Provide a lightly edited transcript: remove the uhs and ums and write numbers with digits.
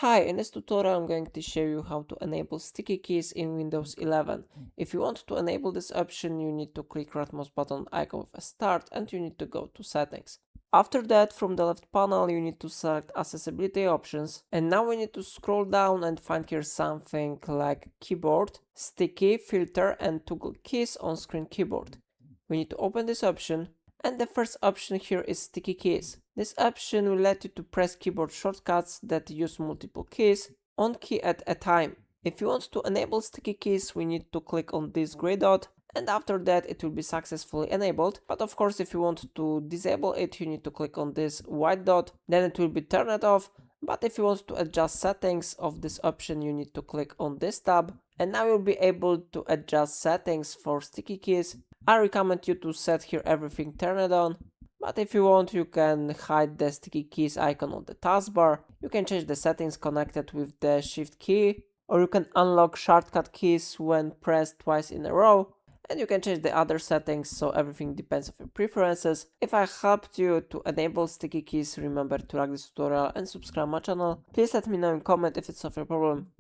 Hi, in this tutorial I'm going to show you how to enable sticky keys in Windows 11. If you want to enable this option, you need to click right mouse button icon with a start and you need to go to settings. After that, from the left panel you need to select accessibility options, and now we need to scroll down and find here something like keyboard, sticky, filter and toggle keys on screen keyboard. We need to open this option. And the first option here is sticky keys. This option will let you to press keyboard shortcuts that use multiple keys, one key at a time. If you want to enable sticky keys, we need to click on this gray dot, and after that it will be successfully enabled. But of course, if you want to disable it, you need to click on this white dot, then it will be turned off. But if you want to adjust settings of this option, you need to click on this tab, and now you'll be able to adjust settings for sticky keys. I recommend you to set here everything turned on, but if you want, you can hide the sticky keys icon on the taskbar. You can change the settings connected with the shift key, or you can unlock shortcut keys when pressed twice in a row, and you can change the other settings, so everything depends on your preferences. If I helped you to enable sticky keys, remember to like this tutorial and subscribe my channel. Please let me know in comment if it's not your problem.